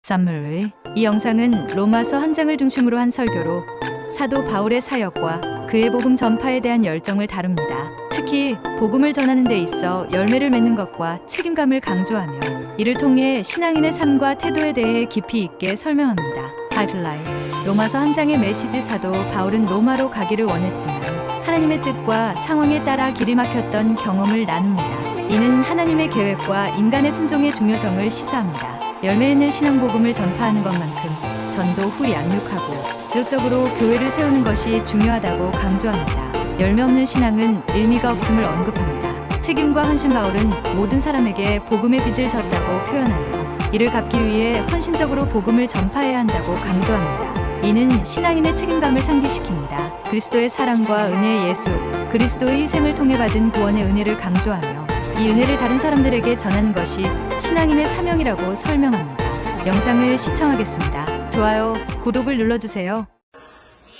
썸머리. 이 영상은 로마서 한 장을 중심으로 한 설교로 사도 바울의 사역과 그의 복음 전파에 대한 열정을 다룹니다. 특히 복음을 전하는 데 있어 열매를 맺는 것과 책임감을 강조하며 이를 통해 신앙인의 삶과 태도에 대해 깊이 있게 설명합니다. 하이라이트. 로마서 한 장의 메시지. 사도 바울은 로마로 가기를 원했지만 하나님의 뜻과 상황에 따라 길이 막혔던 경험을 나눕니다. 이는 하나님의 계획과 인간의 순종의 중요성을 시사합니다. 열매 있는 신앙 복음을 전파하는 것만큼 전도 후 양육하고 지속적으로 교회를 세우는 것이 중요하다고 강조합니다. 열매 없는 신앙은 의미가 없음을 언급합니다. 책임과 헌신. 바울은 모든 사람에게 복음의 빚을 졌다고 표현하며 이를 갚기 위해 헌신적으로 복음을 전파해야 한다고 강조합니다. 이는 신앙인의 책임감을 상기시킵니다. 그리스도의 사랑과 은혜의 예수, 그리스도의 희생을 통해 받은 구원의 은혜를 강조하며 이 은혜를 다른 사람들에게 전하는 것이 신앙인의 사명이라고 설명합니다. 영상을 시청하겠습니다. 좋아요, 구독을 눌러주세요.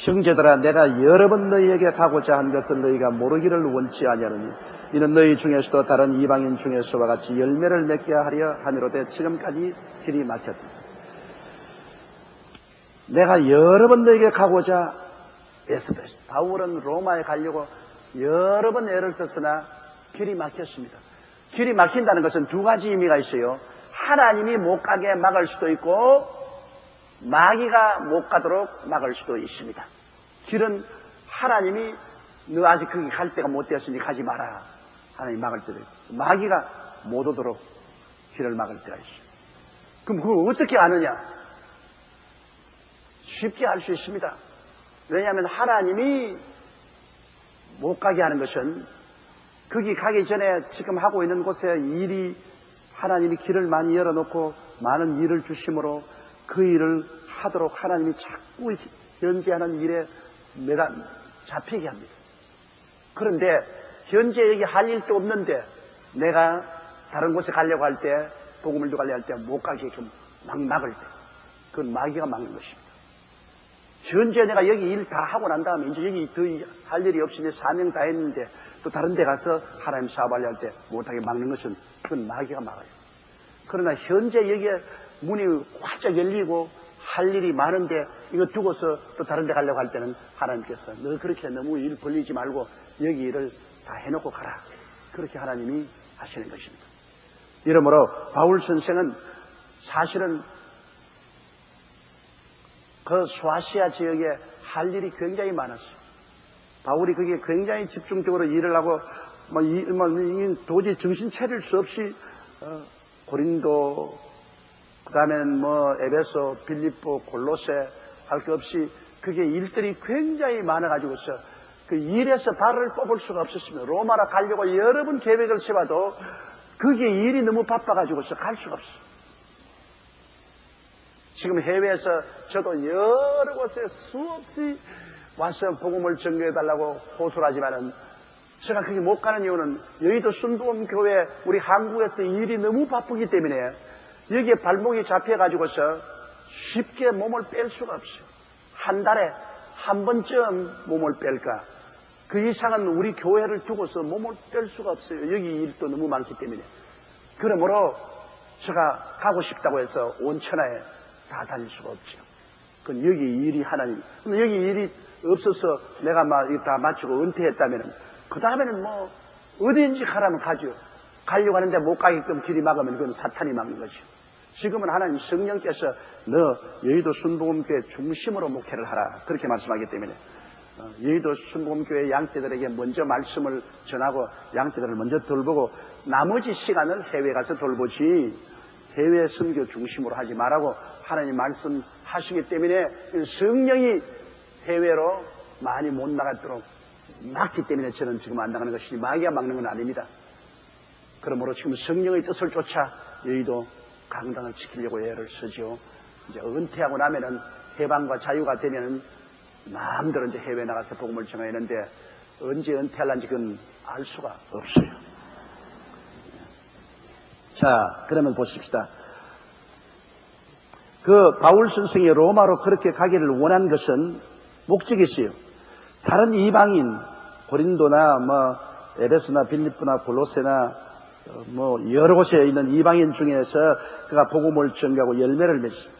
형제들아, 내가 여러 번 너희에게 가고자 한 것은 너희가 모르기를 원치 아니하느니 이는 너희 중에서도 다른 이방인 중에서와 같이 열매를 맺게 하려 함이로되 지금까지 길이 막혔다. 내가 여러 번 너희에게 가고자 애쓰다. 바울은 로마에 가려고 여러 번 애를 썼으나 길이 막혔습니다. 길이 막힌다는 것은 두 가지 의미가 있어요. 하나님이 못 가게 막을 수도 있고 마귀가 못 가도록 막을 수도 있습니다. 길은 하나님이 너 아직 거기 갈 때가 못 되었으니 가지 마라. 하나님 막을 때도 있고 마귀가 못 오도록 길을 막을 때가 있어요. 그럼 그걸 어떻게 아느냐? 쉽게 알 수 있습니다. 왜냐하면 하나님이 못 가게 하는 것은 거기 가기 전에 지금 하고 있는 곳에 일이 하나님이 길을 많이 열어놓고 많은 일을 주심으로 그 일을 하도록 하나님이 자꾸 현재 하는 일에 내가 잡히게 합니다. 그런데 현재 여기 할 일도 없는데 내가 다른 곳에 가려고 할 때 복음을 가려고 할 때 못 가게끔 막 막을 때 그건 마귀가 막는 것입니다. 현재 내가 여기 일 다 하고 난 다음에 이제 여기 더 할 일이 없이 내 사명 다 했는데 또 다른 데 가서 하나님 사업하려 할 때 못하게 막는 것은 그건 마귀가 막아요. 그러나 현재 여기에 문이 활짝 열리고 할 일이 많은데 이거 두고서 또 다른 데 가려고 할 때는 하나님께서 너 그렇게 너무 일 벌리지 말고 여기 일을 다 해놓고 가라. 그렇게 하나님이 하시는 것입니다. 이러므로 바울 선생은 사실은 그 소아시아 지역에 할 일이 굉장히 많았어요. 바울이 거기에 굉장히 집중적으로 일을 하고 도저히 정신 차릴 수 없이 고린도 그 다음엔 에베소, 빌립보, 골로새 할 것 없이 그게 일들이 굉장히 많아가지고서 그 일에서 발을 뽑을 수가 없었습니다. 로마로 가려고 여러 번 계획을 세워도 그게 일이 너무 바빠가지고서 갈 수가 없어요. 지금 해외에서 저도 여러 곳에 수없이 와서 복음을 전개해달라고 호소를 하지만은 제가 거기 못 가는 이유는 여의도 순복음교회 우리 한국에서 일이 너무 바쁘기 때문에 여기에 발목이 잡혀가지고서 쉽게 몸을 뺄 수가 없어요. 한 달에 한 번쯤 몸을 뺄까. 그 이상은 우리 교회를 두고서 몸을 뺄 수가 없어요. 여기 일도 너무 많기 때문에. 그러므로 제가 가고 싶다고 해서 온 천하에 다 다닐 수가 없죠. 그건 여기 일이 하나님. 근데 여기 일이 없어서 내가 다 마치고 은퇴했다면은 그 다음에는 어디든지 가라면 가죠. 가려고 하는데 못 가게끔 길이 막으면 그건 사탄이 막는 거죠. 지금은 하나님 성령께서 너 여의도 순복음교회 중심으로 목회를 하라. 그렇게 말씀하기 때문에 여의도 순복음교회 양떼들에게 먼저 말씀을 전하고 양떼들을 먼저 돌보고 나머지 시간을 해외 가서 돌보지 해외 선교 중심으로 하지 말라고 하나님 말씀하시기 때문에 성령이 해외로 많이 못 나가도록 막기 때문에 저는 지금 안 나가는 것이지 마귀가 막는 건 아닙니다. 그러므로 지금 성령의 뜻을 쫓아 여의도 강당을 지키려고 애를 쓰죠. 이제 은퇴하고 나면은 해방과 자유가 되면은 마음대로 이제 해외 나가서 복음을 전하는데 언제 은퇴할란지 그건 알 수가 없어요. 자, 그러면 보십시다. 그 바울 선생이 로마로 그렇게 가기를 원한 것은 목적이 있어요. 다른 이방인 고린도나 에베소나 빌립보나 골로새나 여러 곳에 있는 이방인 중에서 그가 복음을 전가하고 열매를 맺었습니다.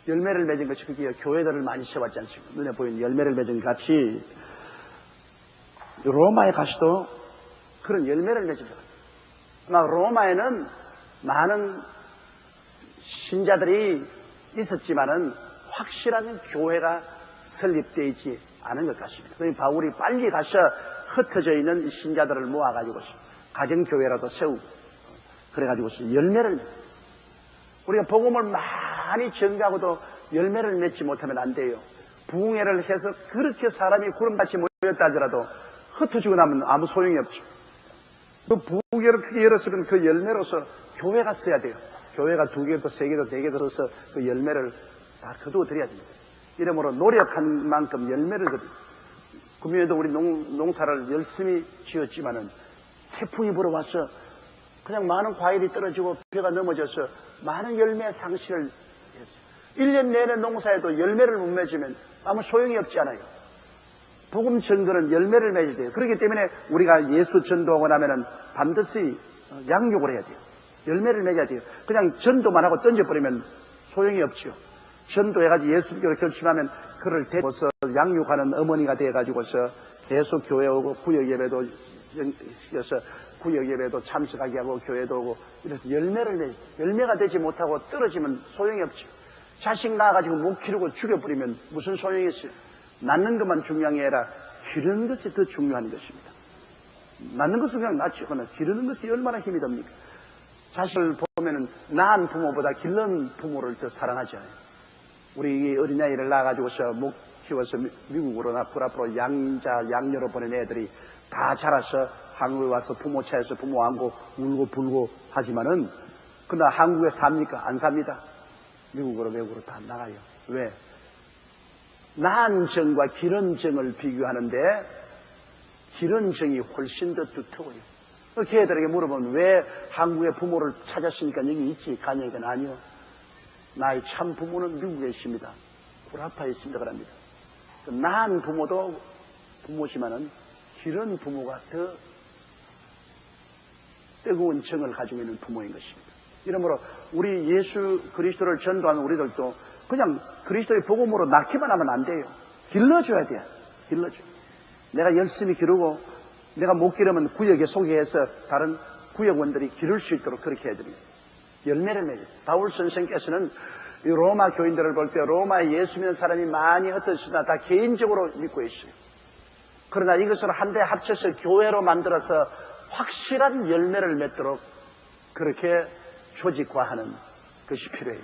열매를 맺은 것이 그게 교회들을 많이 세웠지 않습니까? 눈에 보이는 열매를 맺은 것 같이 로마에 가서도 그런 열매를 맺은 것 같아요. 로마에는 많은 신자들이 있었지만은 확실한 교회가 설립되어 있지 않은 것 같습니다. 그러니 바울이 빨리 가서 흩어져 있는 이 신자들을 모아가지고 가정교회라도 세우고 그래가지고서 열매를 우리가 복음을 많이 전가하고도 열매를 맺지 못하면 안 돼요. 부흥회를 해서 그렇게 사람이 구름같이 모였다 하더라도 흩어지고 나면 아무 소용이 없죠. 그 부흥회를 크게 열었으면 그 열매로서 교회가 써야 돼요. 교회가 2개도 3개도 4개도 써서 그 열매를 다 거두어드려야 됩니다. 이러므로 노력한 만큼 열매를 거두어. 금요일에도 우리 농사를 열심히 지었지만은 태풍이 불어와서 그냥 많은 과일이 떨어지고 벼가 넘어져서 많은 열매 상실을 했어요. 1년 내내 농사에도 열매를 못 맺으면 아무 소용이 없지 않아요. 복음 전도는 열매를 맺어야 돼요. 그렇기 때문에 우리가 예수 전도하고 나면은 반드시 양육을 해야 돼요. 열매를 맺어야 돼요. 그냥 전도만 하고 던져버리면 소용이 없지요. 전도해가지고 예수님께로 결심하면 그를 데려서 양육하는 어머니가 돼가지고서 계속 교회 오고 구역 예배도 여서 구역 예배도 참석하게 하고 교회도 오고 이래서 열매가 되지 못하고 떨어지면 소용이 없죠. 자식 낳아가지고 못 기르고 죽여버리면 무슨 소용이 있어요. 낳는 것만 중요한 게 아니라 기르는 것이 더 중요한 것입니다. 낳는 것은 그냥 낳죠. 그러나 기르는 것이 얼마나 힘이 듭니까? 자식을 보면은 낳은 부모보다 기른 부모를 더 사랑하지 않아요. 우리 어린아이를 낳아가지고서 목 키워서 미국으로나 앞으로 양녀로 보낸 애들이 다 자라서 한국에 와서 부모 차에서 부모 안고 울고 불고 하지만은 그러나 한국에 삽니까? 안 삽니다. 미국으로 외국으로 다 나가요. 왜? 낳은 정과 기른 정을 비교하는데 기른 정이 훨씬 더 두터워요. 그 걔들에게 물어보면 왜 한국의 부모를 찾았으니까 여기 있지? 가냐니까 아니요. 나의 참 부모는 미국에 있습니다. 구라파에 있습니다. 그럽니다. 낳은 부모도 부모지만은 기른 부모가 더 뜨거운 정을 가지고 있는 부모인 것입니다. 이러므로 우리 예수 그리스도를 전도하는 우리들도 그냥 그리스도의 복음으로 낳기만 하면 안 돼요. 길러줘야 돼요. 길러줘요. 내가 열심히 기르고 내가 못 기르면 구역에 소개해서 다른 구역원들이 기를 수 있도록 그렇게 해드립니다. 열매를 맺어요. 바울 선생께서는 이 로마 교인들을 볼 때 로마에 예수 믿는 사람이 많이 흩어지나 다 개인적으로 믿고 있어요. 그러나 이것을 한데 합쳐서 교회로 만들어서 확실한 열매를 맺도록 그렇게 조직화하는 것이 필요해요.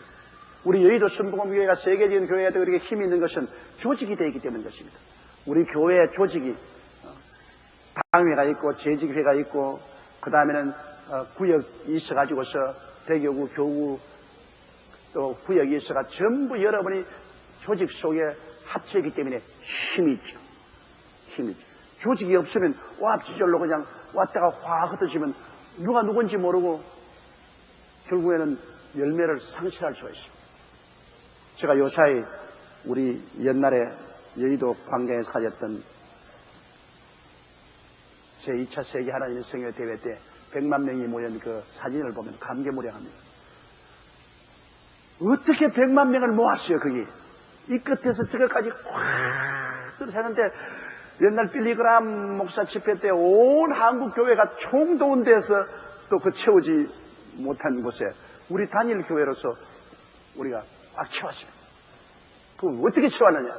우리 여의도 순복음교회가 세계적인 교회가 되고 이렇게 힘이 있는 것은 조직이 되어 있기 때문인 것입니다. 우리 교회의 조직이 당회가 있고 재직회가 있고 그 다음에는 구역이 있어가지고서 대교구, 교구 또 구역이 있어가 전부 여러분이 조직 속에 합쳐있기 때문에 힘이 있죠. 힘이 있죠. 조직이 없으면 와,지절로 그냥 왔다가 확 흩어지면 누가 누군지 모르고 결국에는 열매를 상실할 수가 있습니다. 제가 요사이 우리 옛날에 여의도 광장에서 가졌던 제2차 세계 하나님의 성교 대회 때 100만 명이 모인 그 사진을 보면 감개무량합니다. 어떻게 100만 명을 모았어요, 거기. 이 끝에서 저기까지 확 들어서는데 옛날 빌리그람 목사 집회 때 온 한국 교회가 총동원 돼서 또 그 채우지 못한 곳에 우리 단일 교회로서 우리가 꽉 채웠습니다. 그럼 어떻게 채웠느냐?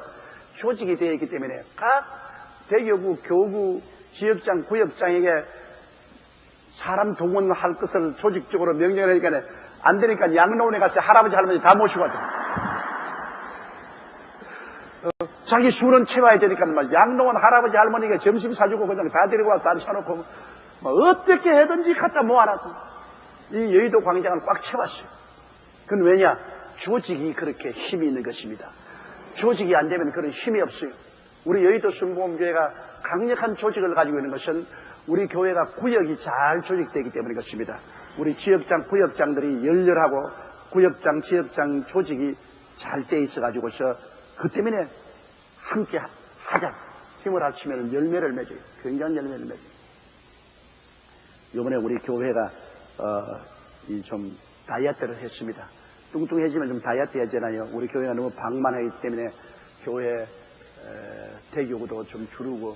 조직이 되어 있기 때문에 각 대교구, 교구, 지역장, 구역장에게 사람 동원할 것을 조직적으로 명령을 하니까 안 되니까 양로원에 가서 할아버지, 할머니 다 모시고 왔다. 자기 수는 채워야 되니까 양로원 할아버지, 할머니가 점심 사주고 그냥 다 데리고 와서 앉혀놓고 어떻게 해든지 갖다 모아놨고 이 여의도 광장을 꽉 채웠어요. 그건 왜냐? 조직이 그렇게 힘이 있는 것입니다. 조직이 안 되면 그런 힘이 없어요. 우리 여의도 순복음교회가 강력한 조직을 가지고 있는 것은 우리 교회가 구역이 잘 조직되기 때문인 것입니다. 우리 지역장, 구역장들이 열렬하고 구역장, 지역장 조직이 잘 돼 있어가지고서 그 때문에 함께 하자. 힘을 합치면 열매를 맺어요. 굉장한 열매를 맺어요. 이번에 우리 교회가 좀 다이어트를 했습니다. 뚱뚱해지면 좀 다이어트 해야잖아요. 우리 교회가 너무 방만하기 때문에 교회 대교구도 좀 줄이고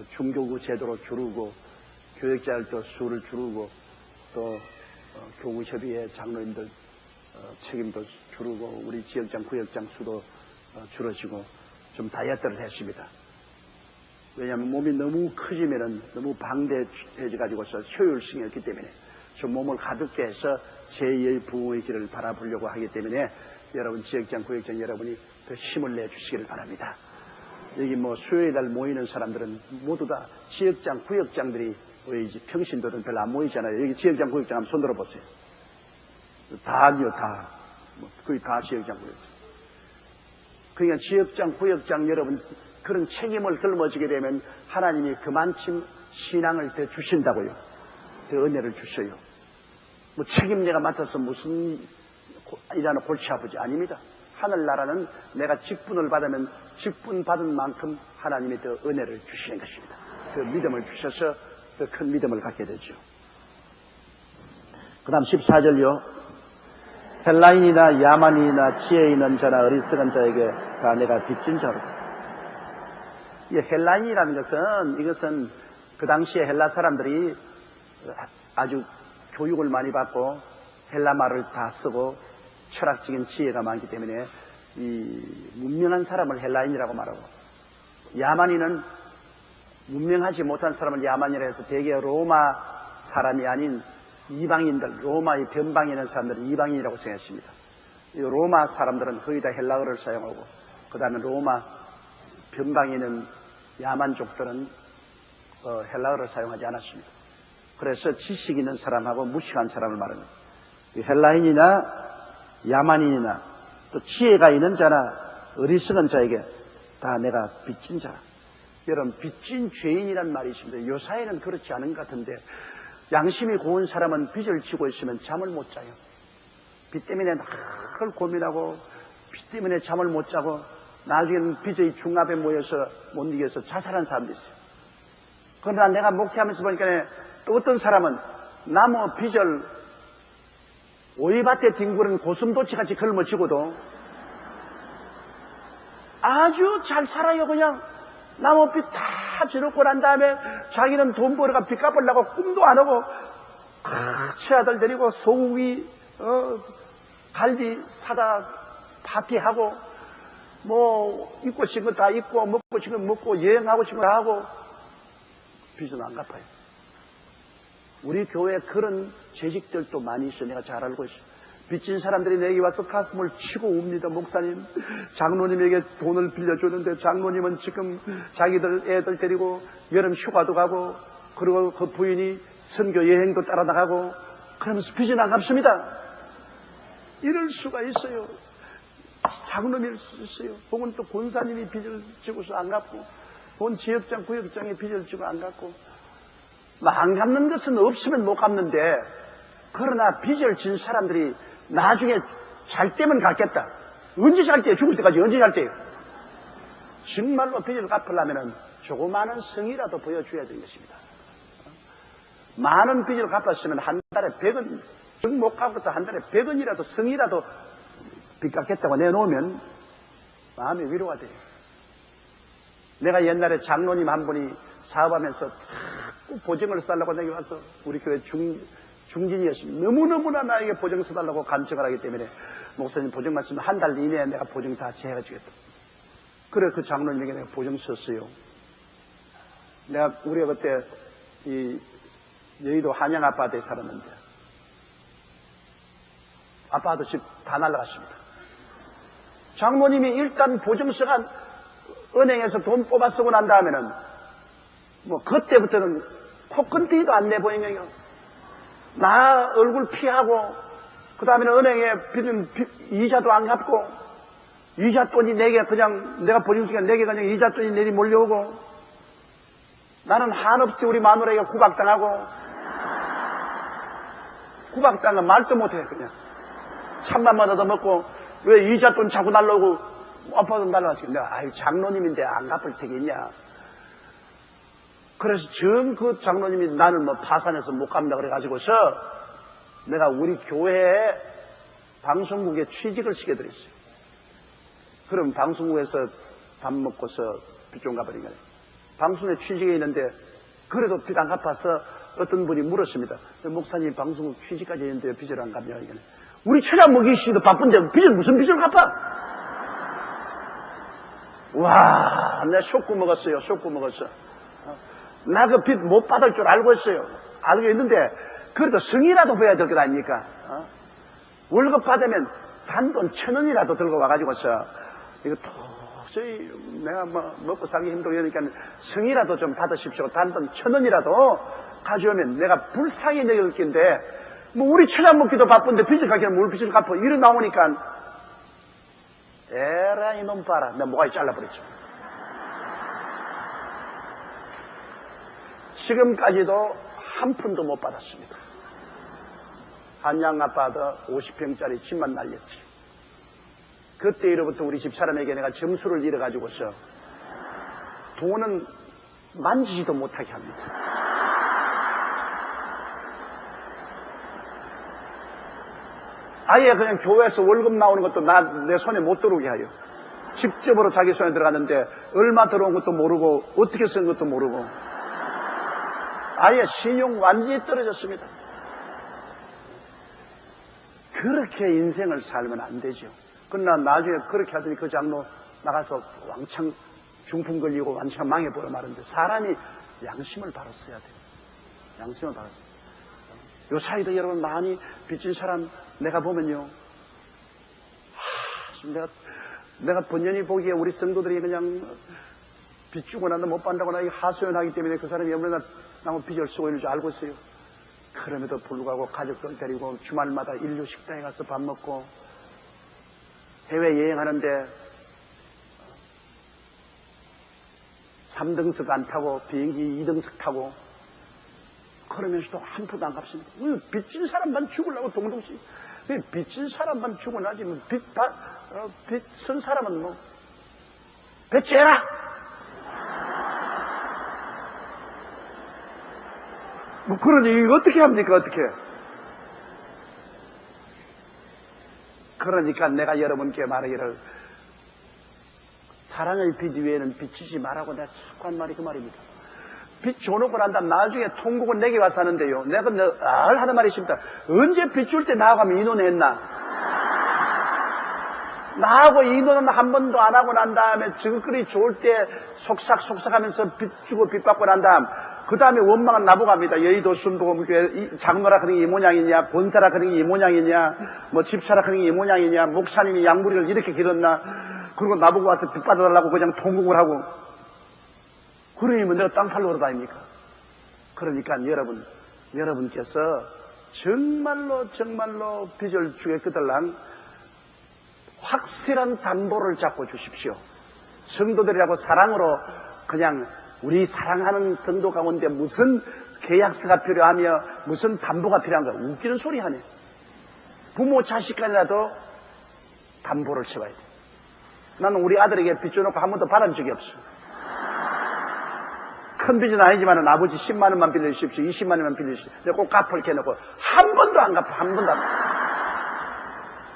중교구 제도로 줄이고 교역자들도 수를 줄이고 또 교구협의회 장로님들 책임도 줄이고 우리 지역장 구역장 수도 줄어지고 좀 다이어트를 했습니다. 왜냐하면 몸이 너무 커지면은 너무 방대해져 가지고서 효율성이 없기 때문에 좀 몸을 가볍게 해서 제2의 부흥의 길을 바라보려고 하기 때문에 여러분 지역장 구역장 여러분이 더 힘을 내주시기를 바랍니다. 여기 뭐 수요일 날 모이는 사람들은 모두 다 지역장 구역장들이 모이지 평신도는 별로 안 모이잖아요. 여기 지역장 구역장 한번 손 들어보세요. 다요 다. 거의 다 지역장 구역장. 그러니까 지역장 구역장 여러분 그런 책임을 짊어지게 되면 하나님이 그만큼 신앙을 더 주신다고요. 더 은혜를 주셔요. 뭐 책임내가 맡아서 무슨 일하는 골치 아프지 아닙니다. 하늘나라는 내가 직분을 받으면 직분 받은 만큼 하나님이 더 은혜를 주시는 것입니다. 그 믿음을 주셔서 더 큰 믿음을 갖게 되죠. 그 다음 14절요. 헬라인이나 야만인이나 지혜 있는 자나 어리석은 자에게 다 내가 빚진 자로. 이 헬라인이라는 것은 이것은 그 당시에 헬라 사람들이 아주 교육을 많이 받고 헬라 말을 다 쓰고 철학적인 지혜가 많기 때문에 이 문명한 사람을 헬라인이라고 말하고 야만인은 문명하지 못한 사람을 야만이라 해서 대개 로마 사람이 아닌 이방인들, 로마의 변방에 있는 사람들은 이방인이라고 생각했습니다. 이 로마 사람들은 거의 다 헬라어를 사용하고 그 다음에 로마 변방에 있는 야만족들은 헬라어를 사용하지 않았습니다. 그래서 지식 있는 사람하고 무식한 사람을 말합니다. 헬라인이나 야만인이나 또 지혜가 있는 자나 어리석은 자에게 다 내가 빚진 자. 여러분 빚진 죄인이란 말이 있습니다. 요사이는 그렇지 않은 것 같은데 양심이 고운 사람은 빚을 지고 있으면 잠을 못 자요. 빚 때문에 늘 고민하고 빚 때문에 잠을 못 자고 나중에는 빚의 중압에 모여서 못 이겨서 자살한 사람도 있어요. 그러나 내가 목회하면서 보니까 또 어떤 사람은 나무 빚을 오이밭에 뒹구는 고슴도치같이 걸머쥐고도 아주 잘 살아요. 그냥 나무 빚 다 지놓고 난 다음에 자기는 돈 벌어가 빚 갚으려고 꿈도 안 하고 처아들 데리고 소고기 갈비 사다 파티하고 뭐 입고 싶은 거 다 입고 먹고 싶은 거 먹고 여행하고 싶은 거 다 하고 빚은 안 갚아요. 우리 교회에 그런 재직들도 많이 있어. 내가 잘 알고 있어. 빚진 사람들이 내게 와서 가슴을 치고 웁니다. 목사님, 장로님에게 돈을 빌려주는데 장로님은 지금 자기들 애들 데리고 여름 휴가도 가고 그리고 그 부인이 선교 여행도 따라 나가고 그러면서 빚은 안 갚습니다. 이럴 수가 있어요. 장로님일 수 있어요. 혹은 또 권사님이 빚을 지고서 안 갚고 본 지역장 구역장에 빚을 지고 안 갚고 안 갚는 것은 없으면 못 갚는데 그러나 빚을 진 사람들이 나중에 잘 때면 갚겠다. 언제 잘 때요? 죽을 때까지 언제 잘 때요? 정말로 빚을 갚으려면 조그마한 성이라도 보여줘야 되는 것입니다. 많은 빚을 갚았으면 한 달에 100원, 정 못 갚았다 한 달에 100원이라도 성이라도 빚 갚겠다고 내놓으면 마음의 위로가 돼요. 내가 옛날에 장로님 한 분이 사업하면서 자꾸 보증을 써달라고 내게 와서 우리 교회 중진이었습니다. 너무너무나 나에게 보증 써달라고 간청을 하기 때문에 목사님 보증 말씀 한 달 이내에 내가 보증 다 해주겠다. 그래 그 장로님에게 내가 보증 썼어요. 우리가 그때 이 여의도 한양 아파트에 살았는데 아파트 집 다 날라갔습니다. 장모님이 일단 보증서가 은행에서 돈 뽑아 쓰고 난 다음에는 뭐 그때부터는 코끈티도 안 내보인 거예요. 나 얼굴 피하고 그 다음에는 은행에 빚은 이자도 안 갚고 이자 돈이 내게 그냥 내가 보증서가 내게 그냥 이자 돈이 내리 몰려오고 나는 한없이 우리 마누라에게 구박당하고 구박당한 말도 못해 그냥 찬밥만 얻어먹고 왜 이자 돈 자꾸 날라오고 아파도 날라가지고 내가 아유 장로님인데 안 갚을 테겠냐. 그래서 정 그 장로님이 나는 뭐 파산해서 못 갚는다 그래가지고서 내가 우리 교회에 방송국에 취직을 시켜드렸어요. 그럼 방송국에서 밥 먹고서 빚 좀 갚으린 거예요. 방송에 취직해 있는데 그래도 빚 안 갚아서 어떤 분이 물었습니다. 목사님 방송국 취직까지 했는데 빚을 안 갚냐. 이거는. 우리 처자 먹이 씨도 바쁜데 빚을 무슨 빚을 갚아? 와, 내가 쇼크 먹었어요. 쇼크 먹었어. 나 그 빚 못 받을 줄 알고 있어요. 알고 있는데 그래도 성이라도 보여야 될 것 아닙니까? 월급 받으면 단돈 1,000원이라도 들고 와가지고서 이거 도저히 내가 뭐 먹고 살기 힘들고 이러니까 성이라도 좀 받으십시오. 단돈 1,000원이라도 가져오면 내가 불쌍히 여길 텐데 뭐 우리 처자 먹기도 바쁜데 빚을 갚기는 뭘 빚을 갚아. 이래 나오니까 에라 이놈 봐라. 내가 모가지 잘라버렸죠. 지금까지도 한 푼도 못 받았습니다. 한양 아파트 50평짜리 집만 날렸지. 그때 이로부터 우리 집사람에게 내가 점수를 잃어가지고서 돈은 만지지도 못하게 합니다. 아예 그냥 교회에서 월급 나오는 것도 내 손에 못 들어오게 하여. 직접으로 자기 손에 들어갔는데 얼마 들어온 것도 모르고 어떻게 쓴 것도 모르고 아예 신용 완전히 떨어졌습니다. 그렇게 인생을 살면 안 되죠. 그러나 나중에 그렇게 하더니 그 장로 나가서 왕창 중풍 걸리고 왕창 망해버려 말인데 사람이 양심을 바로 써야 돼요. 양심을 바로 써야 돼요. 요 사이도 여러분 많이 빚진 사람 내가 보면요. 내가 번연히 보기에 우리 성도들이 그냥 빚 주고 나도 못 받는다고 나 하소연하기 때문에 그 사람이 얼마나 나무 빚을 쓰고 있는 줄 알고 있어요. 그럼에도 불구하고 가족들 데리고 주말마다 인류 식당에 가서 밥 먹고 해외여행하는데 3등석 안 타고 비행기 2등석 타고 그러면서도 한 푼도 안 갚습니다. 빚진 사람만 죽으려고 동동씩 빚진 사람만 죽고 나지 뭐 빚 쓴 사람은 뭐 배째라. 뭐 그러니 이거 어떻게 합니까? 어떻게? 그러니까 내가 여러분께 말하기를 사랑의 빚 위에는 빚지지 말라고 내가 자꾸 한 말이 그 말입니다. 빚 줘놓고 난 다음 나중에 통곡은 내게 와서 하는데요. 내가 늘 하는 말이 있습니다. 언제 빚 줄 때 나하고 하면 이혼했나? 나하고 이혼은 한 번도 안 하고 난 다음에 지극히 좋을 때 속삭하면서 빚 주고 빚 받고 난 다음 그 다음에 원망은 나보고 합니다. 여의도 순복음교회 장로라 그런 게 이 모양이냐, 본사라 그런 게 이 모양이냐, 뭐 집사라 그런 게 이 모양이냐, 목사님이 양부리를 이렇게 길었나, 그리고 나보고 와서 빚 받아달라고 그냥 통곡을 하고, 그러면 내가 땅 팔러 다닙니까? 그러니까 여러분께서 정말로 빚을 주겠거들랑 확실한 담보를 잡고 주십시오. 성도들이라고 사랑으로 그냥 우리 사랑하는 성도 가운데 무슨 계약서가 필요하며 무슨 담보가 필요한가 웃기는 소리 하네. 부모 자식 간이라도 담보를 세워야 돼. 나는 우리 아들에게 빚 줘놓고 한 번도 받은 적이 없어. 큰 빚은 아니지만 아버지 10만 원만 빌려주십시오. 20만 원만 빌려주십시오. 내가 꼭 갚을게 해놓고 한 번도 안 갚아. 한 번도 안 갚아.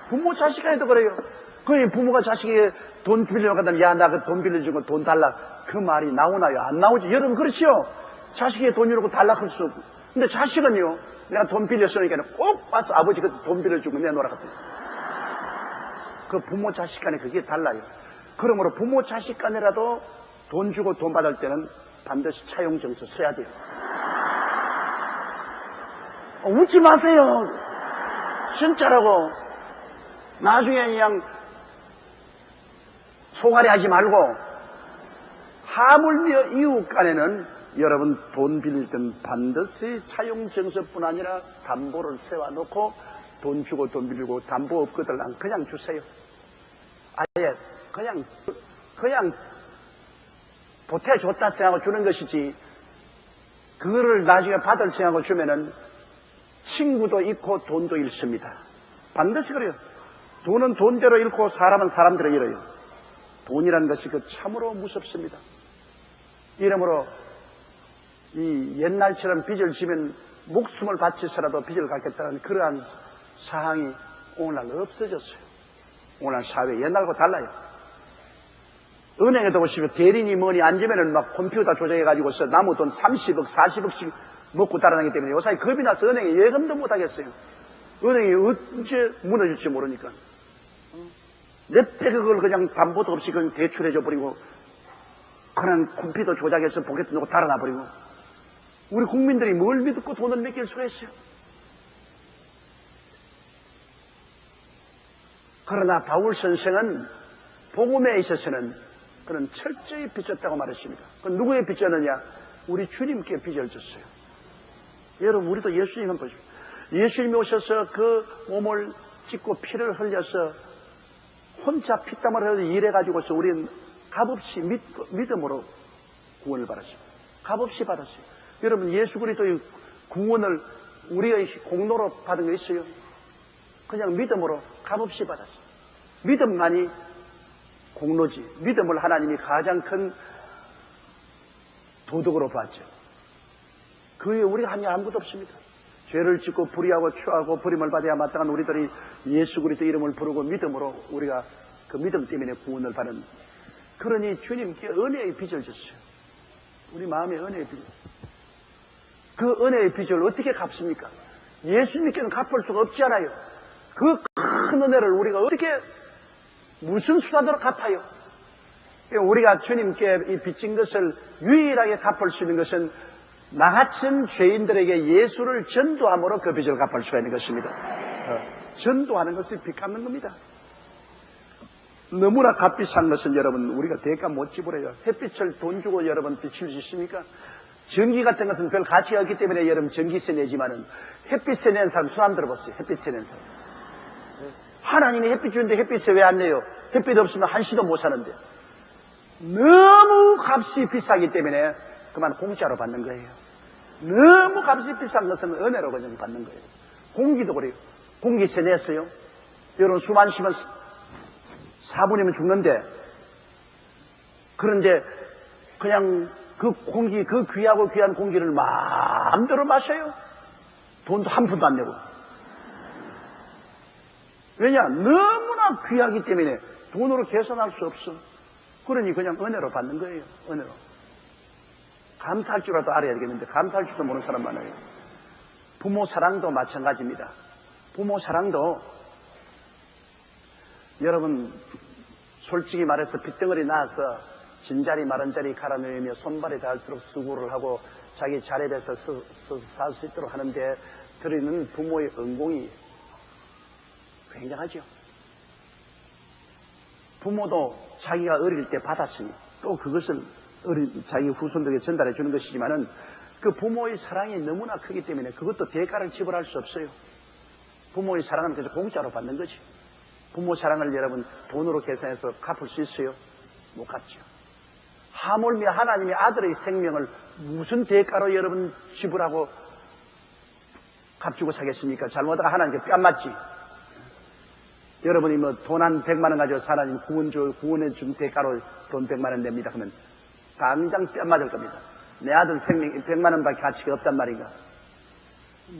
부모 자식 간에도 그래요. 그 부모가 자식에게 돈 빌려가다면 야 나 그 돈 빌려준 거 돈 달라. 그 말이 나오나요? 안 나오지. 여러분 그렇지요. 자식에게 돈 주려고 달라 그럴 수 없고. 근데 자식은요. 내가 돈 빌렸으니까 꼭 와서 아버지 그 돈 빌려주고 내놓으라 같은. 그 부모 자식 간에 그게 달라요. 그러므로 부모 자식 간이라도 돈 주고 돈 받을 때는 반드시 차용증서 써야 돼요. 웃지 마세요. 진짜라고. 나중에 그냥 소갈이 하지 말고 하물며 이웃 간에는 여러분 돈 빌릴 땐 반드시 차용증서뿐 아니라 담보를 세워놓고 돈 주고 돈 빌리고 담보 없거든 그냥 주세요. 아예 그냥 보태줬다 생각하고 주는 것이지 그거를 나중에 받을 생각하고 주면은 친구도 잃고 돈도 잃습니다. 반드시 그래요. 돈은 돈대로 잃고 사람은 사람대로 잃어요. 돈이라는 것이 그 참으로 무섭습니다. 이러므로 이 옛날처럼 빚을 지면 목숨을 바치서라도 빚을 갚겠다는 그러한 사항이 오늘날 없어졌어요. 오늘날 사회 옛날과 달라요. 은행에도 보시면 대리니 뭐니 앉으면은 막 컴퓨터 조작해가지고서 나무 돈 30억, 40억씩 먹고 달아나기 때문에 요사이 겁이 나서 은행에 예금도 못 하겠어요. 은행이 언제 무너질지 모르니까. 몇백 억을 그냥 담보도 없이 그냥 대출해줘 버리고, 그냥 컴퓨터 조작해서 포켓 넣고 달아나 버리고, 우리 국민들이 뭘 믿고 돈을 맡길 수가 있어요? 그러나 바울 선생은 복음에 있어서는 그는 철저히 빚졌다고 말했습니다. 그건 누구에 빚졌느냐? 우리 주님께 빚을 졌어요. 여러분, 우리도 예수님 한번 보십시오. 예수님이 오셔서 그 몸을 찢고 피를 흘려서 혼자 피땀을 흘려 일해가지고서 우리는 값없이 믿음으로 구원을 받았습니다. 값없이 받았어요. 여러분, 예수 그리스도의 구원을 우리의 공로로 받은 게 있어요? 그냥 믿음으로 값없이 받았어요. 믿음만이 공로지. 믿음을 하나님이 가장 큰 도덕으로 봤죠. 그 외에 우리가 한 일 아무것도 없습니다. 죄를 짓고 불의하고 추하고 버림을 받아야 마땅한 우리들이 예수 그리스도 이름을 부르고 믿음으로 우리가 그 믿음 때문에 구원을 받은, 그러니 주님께 은혜의 빚을 졌어요. 우리 마음에 은혜의 빚을. 그 은혜의 빚을 어떻게 갚습니까? 예수님께는 갚을 수가 없지 않아요. 그 큰 은혜를 우리가 어떻게, 무슨 수단으로 갚아요? 우리가 주님께 이 빚진 것을 유일하게 갚을 수 있는 것은 나같은 죄인들에게 예수를 전도함으로 그 빚을 갚을 수가 있는 것입니다. 전도하는 것이 빚 갚는 겁니다. 너무나 값비싼 것은 여러분 우리가 대가 못 지불해요. 햇빛을 돈 주고 여러분 비칠 수 있습니까? 전기 같은 것은 별 가치가 없기 때문에 여러분 전기세 내지만은 햇빛세 낸 사람 손 안 들어봤어요. 햇빛세 낸 사람. 하나님이 햇빛 주는데 햇빛세 왜 안 내요? 햇빛 없으면 한시도 못 사는데. 너무 값이 비싸기 때문에 그만 공짜로 받는 거예요. 너무 값이 비싼 것은 은혜로 그냥 받는 거예요. 공기도 그래요. 공기세 냈어요. 여러분 숨 안 쉬면 4분이면 죽는데, 그런데 그냥 그 공기, 그 귀하고 귀한 공기를 마음대로 마셔요. 돈도 한 푼도 안 내고. 왜냐? 너무나 귀하기 때문에 돈으로 계산할 수 없어. 그러니 그냥 은혜로 받는 거예요. 은혜로. 감사할 줄라도 알아야 되겠는데 감사할 줄도 모르는 사람 많아요. 부모 사랑도 마찬가지입니다. 부모 사랑도 여러분 솔직히 말해서 핏덩어리 낳아서 진자리 마른자리 갈아내며 손발이 닳도록 수고를 하고 자기 자립에서 살 수 있도록 하는데 들이는 부모의 은공이 굉장하죠. 부모도 자기가 어릴 때 받았으니 또 그것을 자기 후손들에게 전달해 주는 것이지만은 그 부모의 사랑이 너무나 크기 때문에 그것도 대가를 지불할 수 없어요. 부모의 사랑은 그저 공짜로 받는 거지. 부모 사랑을 여러분 돈으로 계산해서 갚을 수 있어요? 못 갚죠. 하물며 하나님의 아들의 생명을 무슨 대가로 여러분 지불하고 값주고 사겠습니까? 잘못하다가 하나님께 뺨 맞지. 여러분이 뭐 돈 한 100만 원 가지고 하나님 구원해 준 대가로 돈 100만 원 냅니다. 그러면 당장 뺨 맞을 겁니다. 내 아들 생명 100만 원밖에 가치가 없단 말인가.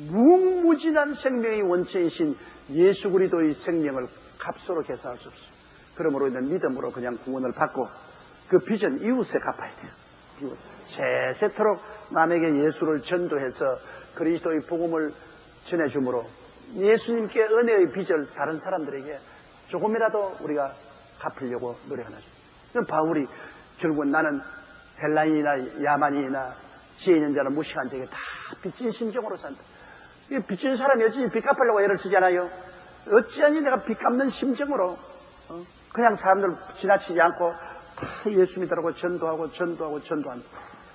무궁무진한 생명의 원체이신 예수 그리스도의 생명을 값으로 계산할 수 없어요. 그러므로 있는 믿음으로 그냥 구원을 받고 그 빚은 이웃에 갚아야 돼요. 세세토록 남에게 예수를 전도해서 그리스도의 복음을 전해주므로 예수님께 은혜의 빚을 다른 사람들에게 조금이라도 우리가 갚으려고 노력하는 거죠. 바울이 결국은 나는 헬라인이나 야만인이나 지혜 있는 자는 무식한 자에게 다 빚진 심정으로 산다. 빚진 사람이 어찌 빚 갚으려고 애를 쓰잖아요. 어찌하니 내가 빚 갚는 심정으로 그냥 사람들 지나치지 않고 다 예수 믿으라고 전도하고 전도한다.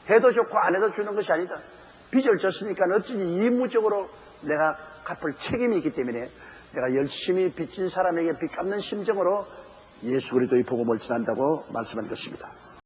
해도 좋고 안 해도 주는 것이 아니다. 빚을 졌으니까 어찌니 의무적으로 내가 갚을 책임이 있기 때문에 내가 열심히 빚진 사람에게 빚 갚는 심정으로 예수 그리스도의 복음을 전한다고 말씀한 것입니다.